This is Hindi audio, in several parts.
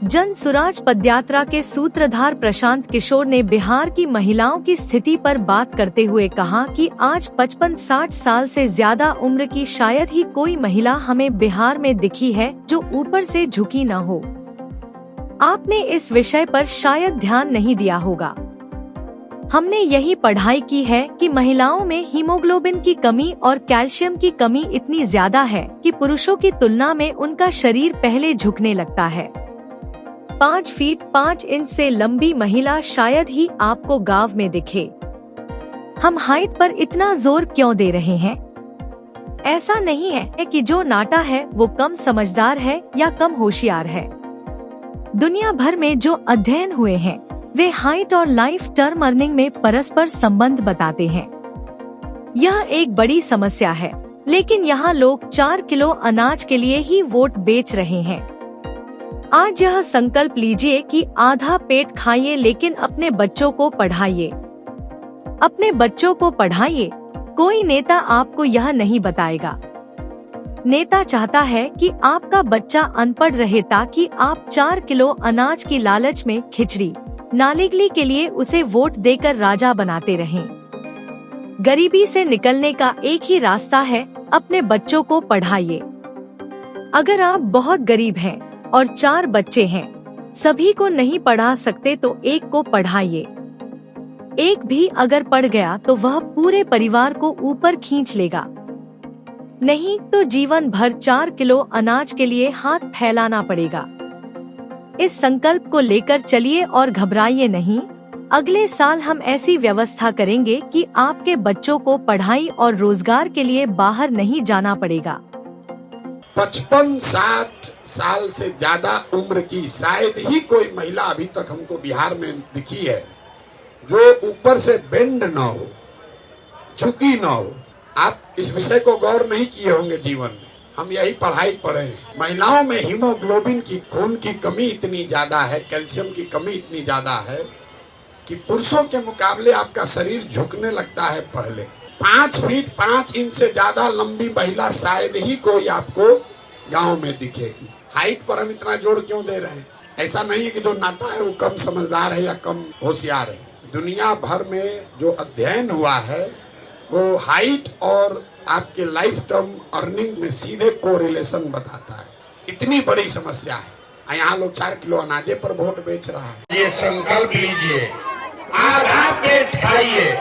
जन सुराज पदयात्रा के सूत्रधार प्रशांत किशोर ने बिहार की महिलाओं की स्थिति पर बात करते हुए कहा कि आज 55-60 साल से ज्यादा उम्र की शायद ही कोई महिला हमें बिहार में दिखी है जो ऊपर से झुकी न हो। आपने इस विषय पर शायद ध्यान नहीं दिया होगा। हमने यही पढ़ाई की है कि महिलाओं में हीमोग्लोबिन की कमी और कैल्शियम की कमी इतनी ज्यादा है कि पुरुषों की तुलना में उनका शरीर पहले झुकने लगता है। 5 फीट 5 इंच से लंबी महिला शायद ही आपको गांव में दिखे। हम हाइट पर इतना जोर क्यों दे रहे हैं? ऐसा नहीं है कि जो नाटा है वो कम समझदार है या कम होशियार है। दुनिया भर में जो अध्ययन हुए हैं वे हाइट और लाइफ टर्म अर्निंग में परस्पर संबंध बताते हैं। यह एक बड़ी समस्या है, लेकिन यहाँ लोग 4 किलो अनाज के लिए ही वोट बेच रहे हैं। आज यह संकल्प लीजिए कि आधा पेट खाइए लेकिन अपने बच्चों को पढ़ाइए। अपने बच्चों को पढ़ाइए। कोई नेता आपको यह नहीं बताएगा। नेता चाहता है कि आपका बच्चा अनपढ़ रहे ताकि आप 4 किलो अनाज की लालच में खिचड़ी नालिगली के लिए उसे वोट देकर राजा बनाते रहें। गरीबी से निकलने का एक ही रास्ता है, अपने बच्चों को पढ़ाइए। अगर आप बहुत गरीब हैं और 4 बच्चे हैं, सभी को नहीं पढ़ा सकते तो एक को पढ़ाइए। एक भी अगर पढ़ गया तो वह पूरे परिवार को ऊपर खींच लेगा। नहीं तो जीवन भर 4 किलो अनाज के लिए हाथ फैलाना पड़ेगा। इस संकल्प को लेकर चलिए और घबराइए नहीं। अगले साल हम ऐसी व्यवस्था करेंगे कि आपके बच्चों को पढ़ाई और रोजगार के लिए बाहर नहीं जाना पड़ेगा। 55-60 साल से ज्यादा उम्र की शायद ही कोई महिला अभी तक हमको बिहार में दिखी है जो ऊपर से बेंड ना हो, झुकी ना हो। आप इस विषय को गौर नहीं किए होंगे जीवन में। हम यही पढ़ाई पढ़े हैं। महिलाओं में हीमोग्लोबिन की खून की कमी इतनी ज्यादा है, कैल्शियम की कमी इतनी ज्यादा है कि पुरुषों के मुकाबले आपका शरीर झुकने लगता है। पहले 5 फीट 5 इंच से ज्यादा लंबी महिला शायद ही कोई आपको गांव में दिखेगी। हाइट पर हम इतना जोर क्यों दे रहे हैं? ऐसा नहीं है कि जो नाटा है वो कम समझदार है या कम होशियार है। दुनिया भर में जो अध्ययन हुआ है वो हाइट और आपके लाइफ टर्म अर्निंग में सीधे कोरिलेशन बताता है। इतनी बड़ी समस्या है। यहाँ लोग 4 किलो अनाजे पर वोट बेच रहा है। ये संकल्प लीजिए, आधा पेट खाइए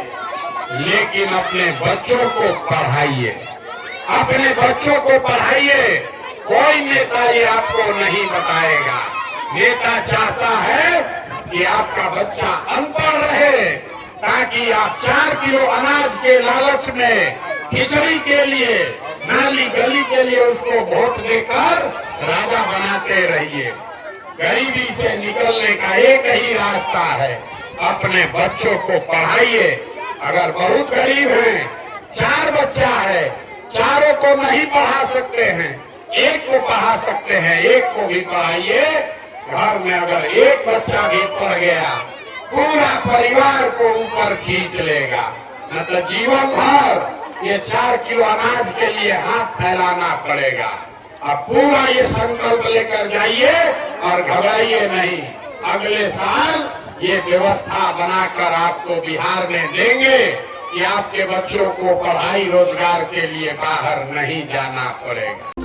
लेकिन अपने बच्चों को पढ़ाइए। अपने बच्चों को पढ़ाइए। कोई नेता ये आपको नहीं बताएगा। नेता चाहता है कि आपका बच्चा अनपढ़ रहे ताकि आप 4 किलो अनाज के लालच में खिचड़ी के लिए, नाली गली के लिए उसको वोट देकर राजा बनाते रहिए। गरीबी से निकलने का एक ही रास्ता है, अपने बच्चों को पढ़ाइए। अगर बहुत गरीब हैं, 4 बच्चा है, चारों को नहीं पढ़ा सकते हैं, एक को पढ़ा सकते हैं, एक को भी पढ़ाइए। घर में अगर एक बच्चा भी पढ़ गया पूरा परिवार को ऊपर खींच लेगा। मतलब जीवन भर ये 4 किलो अनाज के लिए हाथ फैलाना पड़ेगा। अब पूरा ये संकल्प लेकर जाइए और घबराइए नहीं। अगले साल ये व्यवस्था बनाकर आपको बिहार में देंगे कि आपके बच्चों को पढ़ाई रोजगार के लिए बाहर नहीं जाना पड़ेगा।